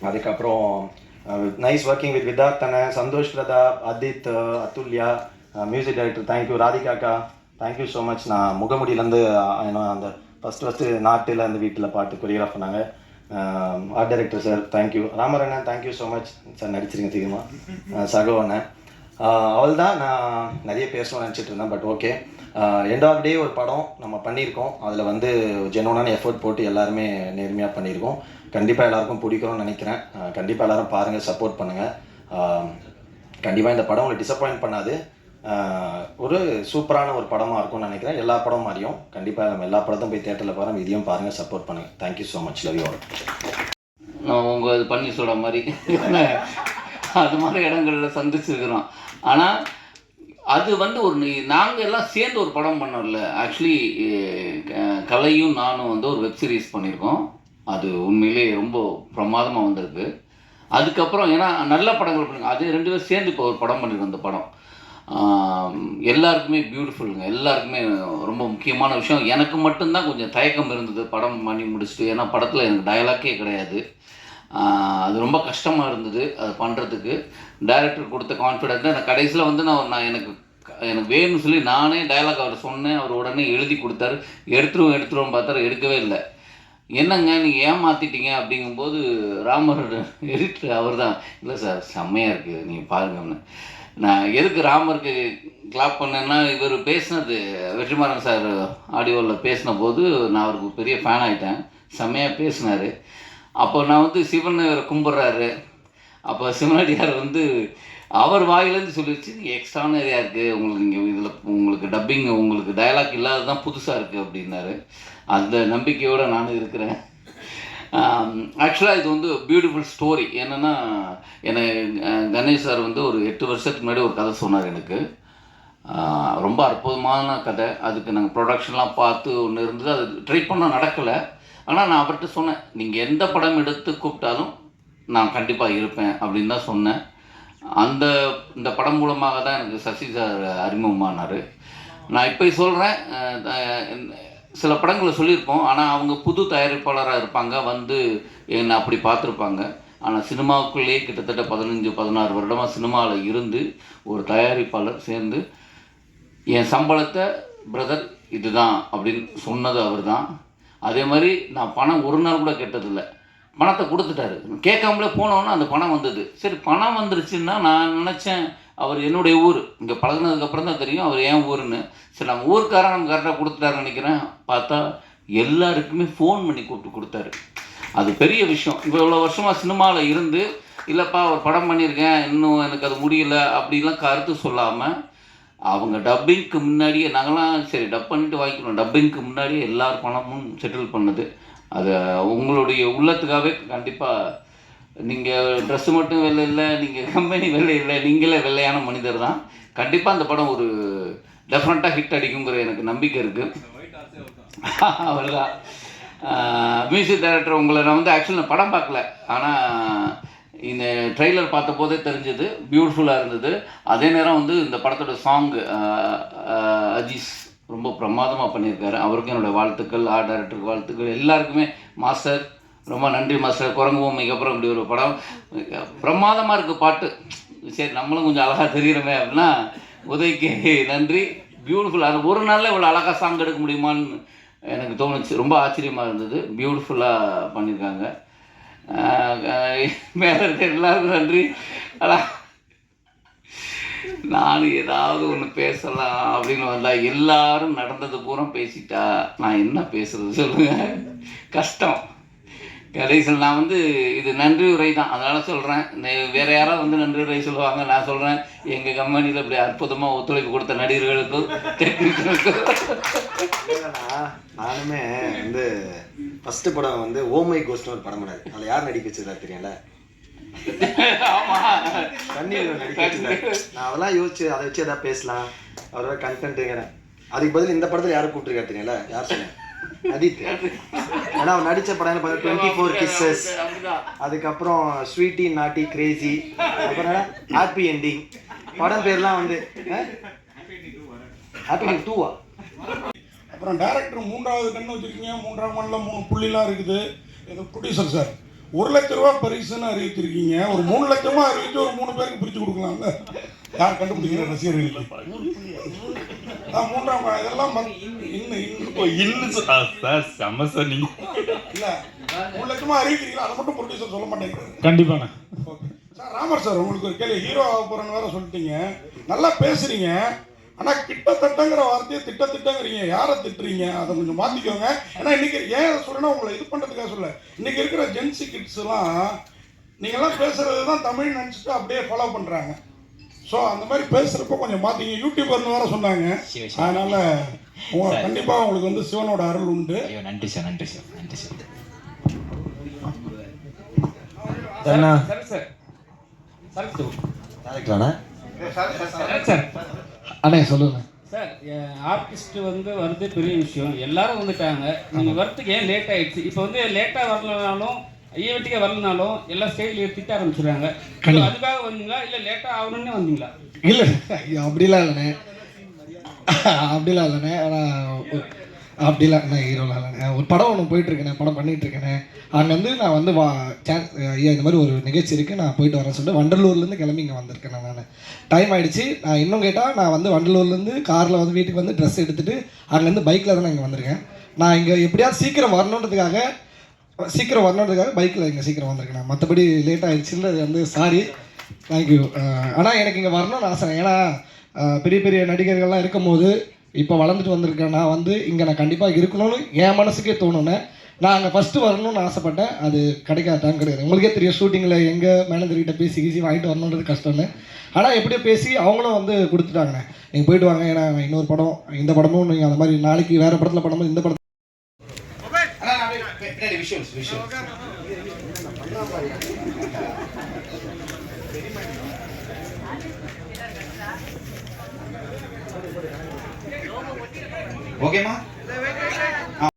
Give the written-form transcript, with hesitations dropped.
அதுக்கப்புறம் nice working with விதார்த்தனை, Santhosh Prathap, Adith, Athulya, music director thank you, ராதிகாக்கா தேங்க்யூ ஸோ மச். நான் முகமுடியிலேருந்து ஏன்னா அந்த ஃபஸ்ட்டு நாட்டில் அந்த வீட்டில் பாட்டு கொரியோகிராஃப் பண்ணாங்க. ஆர்ட் டைரக்டர் சார் தேங்க்யூ, ராமரண்ணன் தேங்க்யூ ஸோ மச் சார், நடிச்சிருங்க சீக்கிரமாக. சகோ அண்ணன் அவள் தான். நான் நிறைய பேசணும்னு நினச்சிட்டு இருந்தேன், பட் ஓகே. எண்ட் ஆஃப் டே ஒரு படம் நம்ம பண்ணியிருக்கோம், அதில் வந்து ஜென்வனான எஃபர்ட் போட்டு எல்லாருமே நேர்மையாக பண்ணியிருக்கோம். கண்டிப்பாக எல்லாருக்கும் பிடிக்கும்னு நினைக்கிறேன். கண்டிப்பாக எல்லோரும் பாருங்கள், சப்போர்ட் பண்ணுங்கள். கண்டிப்பாக இந்த படம் உங்களை டிசப்பாயிண்ட் பண்ணாது, ஒரு சூப்பரான ஒரு படமாக இருக்கும்னு நினைக்கிறேன். எல்லா படம் மாதிரியும் கண்டிப்பாக நம்ம எல்லா படத்தையும் போய் தேட்டரில் பாருங்கள், இதையும் பாருங்கள், சப்போர்ட் பண்ணுங்கள். Thank you so much, love you all. நான் உங்கள் இது பண்ணி சொல்கிற மாதிரி அது மாதிரி இடங்களில் சந்திச்சிருக்கிறோம். ஆனால் அது வந்து ஒரு நாங்கள் எல்லாம் சேர்ந்து ஒரு படம் பண்ணோம்ல. ஆக்சுவலி கலையும் நானும் வந்து ஒரு வெப் சீரிஸ் பண்ணியிருக்கோம். அது உண்மையிலே ரொம்ப பிரமாதமாக வந்திருக்கு. அதுக்கப்புறம் ஏன்னா நல்ல படங்கள் பண்ணுங்க, அது 2 பேரும் சேர்ந்து இப்போ ஒரு படம் பண்ணியிருக்கோம். அந்த படம் எல்லாருக்குமே பியூட்டிஃபுல்லுங்க. எல்லாருக்குமே ரொம்ப முக்கியமான விஷயம். எனக்கு மட்டும்தான் கொஞ்சம் தயக்கம் இருந்தது படம் பண்ணி முடிச்சுட்டு. ஏன்னா படத்தில் எனக்கு டயலாக்கே கிடையாது. அது ரொம்ப கஷ்டமாக இருந்தது அது பண்ணுறதுக்கு. டைரக்டர் கொடுத்த கான்ஃபிடென்ட்டு எனக்கு கடைசியில் வந்து நான் எனக்கு வேணும்னு சொல்லி நானே டயலாக் அவர் சொன்னேன். அவர் உடனே எழுதி கொடுத்தாரு. எடுத்துருவோம் பார்த்தாரு, எடுக்கவே இல்லை. என்னங்க நீங்கள் ஏமாற்றிட்டீங்க அப்படிங்கும்போது ராமர் எடிட்டர் அவர் தான், இல்லை சார் செம்மையாக இருக்குது நீங்கள் பாருங்கன்னு. நான் எதுக்கு ராமருக்கு கிளாப் பண்ணேன்னா, இவர் பேசினது வெற்றிமாறன் சார் ஆடியோவில் பேசின போது நான் அவருக்கு பெரிய ஃபேன் ஆகிட்டேன். செம்மையாக பேசினார். அப்போ நான் வந்து சிவன் கும்பிட்றாரு. அப்போ சிவனடியார் வந்து அவர் வாயிலேருந்து சொல்லிடுச்சு, எக்ஸ்ட்ரானரியாக இருக்குது உங்களுக்கு, இங்கே இதில் உங்களுக்கு டப்பிங் உங்களுக்கு டயலாக் இல்லாத தான் புதுசாக இருக்குது அப்படின்னாரு. அந்த நம்பிக்கையோடு நானும் இருக்கிறேன். ஆக்சுவலாக இது வந்து பியூட்டிஃபுல் ஸ்டோரி. என்னென்னா கணேஷ் சார் வந்து ஒரு 8 வருஷத்துக்கு முன்னாடி ஒரு கதை சொன்னார் எனக்கு. ரொம்ப அற்புதமான கதை. அதுக்கு நாங்கள் ப்ரொடக்ஷன்லாம் பார்த்து ஒன்று இருந்தது, அது ட்ரை பண்ண நடக்கலை. ஆனால் நான் அவர்கிட்ட சொன்னேன், நீங்கள் எந்த படம் எடுத்து கூப்பிட்டாலும் நான் கண்டிப்பாக இருப்பேன் அப்படின்னு தான் சொன்னேன். இந்த படம் மூலமாக தான் எனக்கு சசி சார் அறிமுகமானார். நான் இப்போ சொல்கிறேன், சில படங்களை சொல்லியிருப்போம், ஆனால் அவங்க புது தயாரிப்பாளராக இருப்பாங்க, வந்து என்னை அப்படி பார்த்துருப்பாங்க. ஆனால் சினிமாவுக்குள்ளேயே கிட்டத்தட்ட 15-16 வருடமாக சினிமாவில் இருந்து ஒரு தயாரிப்பாளர் சேர்ந்து என் சம்பளத்தை பிரதர் இதுதான் அப்படின்னு சொன்னது அவர் தான். அதே மாதிரி நான் பணம் ஒரு நாள் கூட கேட்டதில்லை. பணத்தை கொடுத்துட்டாரு. கேட்காமலே போனோன்னா அந்த பணம் வந்தது. சரி பணம் வந்துருச்சுன்னா நான் நினச்சேன் அவர் என்னுடைய ஊர், இங்கே பழகினதுக்கப்புறம் தான் தெரியும் அவர் ஏன் ஊருன்னு. சரி நம்ம ஊருக்காரன் நம்ம கரெக்டாக கொடுத்துட்டாருன்னு நினைக்கிறேன். பார்த்தா எல்லாருக்குமே ஃபோன் பண்ணி கூப்பிட்டு கொடுத்தாரு. அது பெரிய விஷயம். இப்போ இவ்வளோ வருஷமாக சினிமாவில் இருந்து, இல்லைப்பா ஒரு படம் பண்ணியிருக்கேன் இன்னும் எனக்கு அது முடியல அப்படிலாம் கருத்து சொல்லாமல், அவங்க டப்பிங்க்கு முன்னாடியே நாங்களாம் சரி டப் பண்ணிட்டு வாங்கிக்கணும், டப்பிங்க்கு முன்னாடியே எல்லார் பணமும் செட்டில் பண்ணது. அது உங்களுடைய உள்ளத்துக்காகவே கண்டிப்பாக. நீங்கள் ட்ரெஸ்ஸு மட்டும் வெள்ளை இல்லை, நீங்கள் கம்பெனி வெள்ளை இல்லை, நீங்களே வெள்ளையான மனிதர் தான். கண்டிப்பாக அந்த படம் ஒரு டெஃபினட்டாக ஹிட் அடிக்குங்கிற எனக்கு நம்பிக்கை இருக்குது. அவ்வளோதான். மியூசிக் டைரக்டர் உங்களை நான் வந்து ஆக்சுவலி நான் படம் பார்க்கல, ஆனால் இந்த ட்ரெய்லர் பார்த்த போதே தெரிஞ்சது பியூட்டிஃபுல்லாக இருந்தது. அதே நேரம் வந்து இந்த படத்தோட சாங் அஜீஸ் ரொம்ப பிரமாதமாக பண்ணியிருக்காரு. அவருக்கும் என்னோடய வாழ்த்துக்கள், ஆர்ட் டைரக்டருக்கு வாழ்த்துக்கள், எல்லாருக்குமே. மாஸ்டர் ரொம்ப நன்றி மாஸ்டர். குரங்கு பொம்மைக்கு அப்புறம் இப்படி ஒரு படம் பிரமாதமாக இருக்குது. பாட்டு சரி நம்மளும் கொஞ்சம் அழகாக தெரிகிறோமே அப்படின்னா உதய்க்கு நன்றி. பியூட்டிஃபுல்லாக ஒரு நாளில் இவ்வளோ அழகாக சாங் எடுக்க முடியுமான்னு எனக்கு தோணுச்சு. ரொம்ப ஆச்சரியமாக இருந்தது. பியூட்டிஃபுல்லாக பண்ணியிருக்காங்க. மேலே இருக்க எல்லாருக்கும் நன்றி. ஆனால் நான் ஏதாவது ஒன்று பேசலாம் அப்படின்னு வந்தால் எல்லாரும் நடந்தது பூரா பேசிட்டா நான் என்ன பேசுகிறது சொல்லுங்கள், கஷ்டம். கடைசியில் நான் வந்து இது நன்றி உரை தான், அதனால் சொல்கிறேன். வேறு யாராவது வந்து நன்றி உரை சொல்லுவாங்க, நான் சொல்கிறேன் எங்கள் கம்பெனியில் இப்படி அற்புதமாக ஒத்துழைப்பு கொடுத்த நடிகர்களுக்கும் டெக்னிக்கலுக்கும். நானுமே வந்து ஃபஸ்ட்டு படம் வந்து ஓமை கோஸ்ட்னு ஒரு படம் பண்ணாரு. அதில் யார் நடிக்க வச்சதா தெரியல, தண்ணீர் நடிக்க வச்சிருந்தாரு. நான் அதெல்லாம் யோசிச்சு அதை வச்சு எதாவது பேசலாம், அவரோட கண்டென்ட்டுங்கிறேன். அதுக்கு பதில் இந்த படத்தில் யாரும் கூப்பிட்டுருக்காரு தெரியல, யார் சொன்னேன், அதித். ஏன்னா அவர் நடித்த படம் 24 Kisses, அதுக்கப்புறம் ஸ்வீட்டி நாட்டி கிரேசி, அப்புறம் ஹாப்பி என்டிங். படம் பேர்லாம் வந்து ஹாப்பி என்டிங் 2. அப்புறம் டைரக்டர் 3வது கண்ணு வச்சுருக்கீங்க, 3ஆம் கண்ணில் 3 புள்ளிலாம் இருக்குது. இது ப்ரொடியூசர் சார் 1 லட்ச ரூபா பரிசுன்னு அறிவிச்சிருக்கீங்க. ஒரு 3 லட்சமா அறிவிச்சு ஒரு 3 பேருக்கு பிரித்து கொடுக்கலாம்ல. யார் கண்டுபிடிக்கிற ரசிகர்களுக்கு? மூன்றாம் இதெல்லாம் சார் செம்ம சார் நீங்க இல்லை 3 லட்சமா அறிவிக்கிறீங்களா? அதை மட்டும் ப்ரொடியூசர் சொல்ல மாட்டேங்கிறாரு. கண்டிப்பாண்ணா. Okay sir. ராமர் சார், உங்களுக்கு ஒரு கேள்வி. ஹீரோ ஆக போகிறேன்னு வேற சொல்லிட்டீங்க. நல்லா பேசுறீங்க, ஆனால் கிட்டத்தட்டங்கிற வார்த்தையை திட்டங்கிறீங்க. யாரை திட்டுறீங்க? அதை கொஞ்சம் மாற்றிக்கோங்க. ஏன்னா இன்னைக்கு ஏன் அதை சொல்றேன்னா உங்களை இது பண்ணுறதுக்காக சொல்ல, இன்னைக்கு இருக்கிற ஜென்சி கிட்ஸ் எல்லாம் நீங்கள்லாம் பேசுறது தான் தமிழ் நினச்சிட்டு அப்படியே ஃபாலோ பண்ணுறாங்க. ஸோ அந்த மாதிரி பேசுகிறப்ப கொஞ்சம் மாற்றிங்க. யூடியூபர்னு வேற சொன்னாங்க. அதனால கண்டிப்பாக உங்களுக்கு வந்து சிவனோட அருள் உண்டு. நன்றி சார், நன்றி சார், நன்றி சார். அண்ணே சொல்லுங்க சார். ஆர்டிஸ்ட் வந்து வருது பெரிய விஷயம், எல்லாரும் வந்துட்டாங்க. நீங்கள் வரத்துக்கு ஏன் லேட் ஆயிடுச்சு? இப்போ வந்து லேட்டாக வரலனாலும் ஈவெண்ட்டுக்கே வரலனாலும் எல்லா ஸ்டேஜ்லையும் திட்ட ஆரம்பிச்சிடுறாங்க. அதுக்காக வந்தீங்களா இல்லை லேட்டாக ஆகணும்னே வந்தீங்களா? இல்லை அப்படிலாம் இல்லைண்ணே, அப்படிலாம் இல்லைண்ணே. அப்படிலாம் நான் ஹீரோலாம் இல்லைண்ணே. ஒரு படம் ஒன்று போயிட்டுருக்கேண்ணே, படம் பண்ணிகிட்ருக்கேண்ணே. அங்கேருந்து நான் வந்து ஐயா இந்த மாதிரி ஒரு நிகழ்ச்சி இருக்குது, நான் போயிட்டு வரேன்னு சொல்லிட்டு வண்டலூர்லேருந்து கிளம்பி இங்கே வந்திருக்கேன். நான் டைம் ஆகிடுச்சு. நான் இன்னும் கேட்டால் நான் வந்து வண்டலூர்லேருந்து காரில் வந்து வீட்டுக்கு வந்து ட்ரெஸ் எடுத்துகிட்டு அங்கேருந்து பைக்கில் தான் நான் இங்கே வந்திருக்கேன். நான் இங்கே எப்படியாவது சீக்கிரம் வரணுன்றதுக்காக பைக்கில் இங்கே சீக்கிரம் வந்திருக்கேன். மற்றபடி லேட் ஆகிடுச்சுன்றது வந்து சாரி, தேங்க்யூ. ஆனால் எனக்கு இங்கே வரணும்னு ஆசை. ஏன்னா பெரிய பெரிய நடிகர்கள்லாம் இருக்கும் போது இப்போ வளர்ந்துட்டு வந்திருக்கேன். நான் வந்து இங்கே நான் கண்டிப்பாக இருக்கணும்னு என் மனசுக்கே தோணுனே. நான் அங்கே ஃபஸ்ட்டு வரணும்னு ஆசைப்பட்டேன். அது கிடைக்காதான் கிடையாது. உங்களுக்கே தெரியும், ஷூட்டிங்கில் எங்கள் மேனேஜர்கிட்ட பேசி வாங்கிட்டு வரணுன்றது கஷ்டம்னு. ஆனால் எப்படியோ பேசி அவங்களும் வந்து கொடுத்துட்டாங்கண்ணே. நீங்கள் போயிட்டு வாங்க, ஏன்னா இன்னொரு படம், இந்த படமும் நீங்கள் அந்த மாதிரி நாளைக்கு வேறு படத்தில் படமும் இந்த படத்தில் ஓகேம்மா.